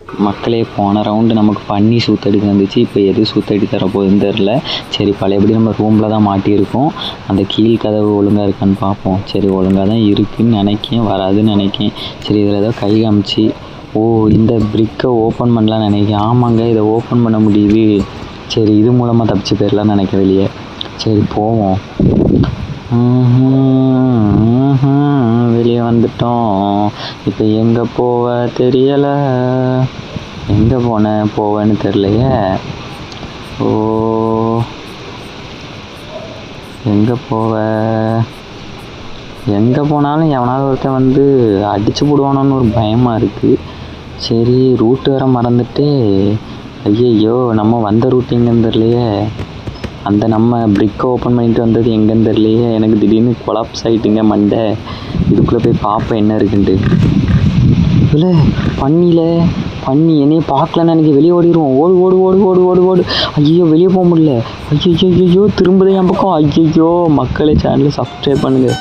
மக்களே, போன ரவுண்டு நமக்கு பன்னி சூத்தடிக்க வந்துச்சு. இப்போ எது சூத்தடி தரப்போகுதுன்னு தெரில. சரி, பழையபடி நம்ம ரூமில் தான் மாட்டியிருக்கோம். அந்த கீழ் கதவு ஒழுங்காக இருக்கான்னு பார்ப்போம். சரி, ஒழுங்காக தான் இருக்குதுன்னு நினைக்கேன், வராதுன்னு நினைக்கேன். சரி, இதில் ஏதோ கை காமிச்சு, ஓ இந்த பிரிக்கை ஓப்பன் பண்ணலான்னு நினைக்கிறேன். ஆமாங்க, இதை ஓப்பன் பண்ண முடியுது. சரி, இது மூலமாக தப்பிச்சு போயிடலான்னு நினைக்க வெளியே. சரி, போவோம். வெளியே வந்துட்டோம். இப்போ எங்கே போவ தெரியலை. எங்கே போவேன்னு தெரியலையே. ஓ, எங்கே போனாலும் எவனாவது ஒருத்தன் வந்து அடிச்சு போடுவானோன்னு ஒரு பயமாக இருக்குது. சரி, ரூட்டு வேற மறந்துட்டு. ஐயையோ, நம்ம வந்த ரூட் எங்கேன்னு தெரியலையே. அந்த நம்ம பிரிக்கை ஓப்பன் பண்ணிட்டு வந்தது எங்கேன்னு தெரியலையே. எனக்கு திடீர்னு கொலாப்ஸ் ஆகிட்டுங்க மண்டை. இதுக்குள்ளே போய் பார்ப்பேன் என்ன இருக்குன்ட்டு. இல்லை, பன்னி என்னையே பார்க்கலன்னு எனக்கு வெளியே ஓடிடுவோம். ஓடு ஓடு ஓடு ஓடு ஓடு ஓடு. ஐயோ, வெளியே போக முடியல. ஐயோ திரும்புதே என் பக்கம். ஐயோ, மக்களே, சேனலை சப்ஸ்கிரைப் பண்ணுங்கள்.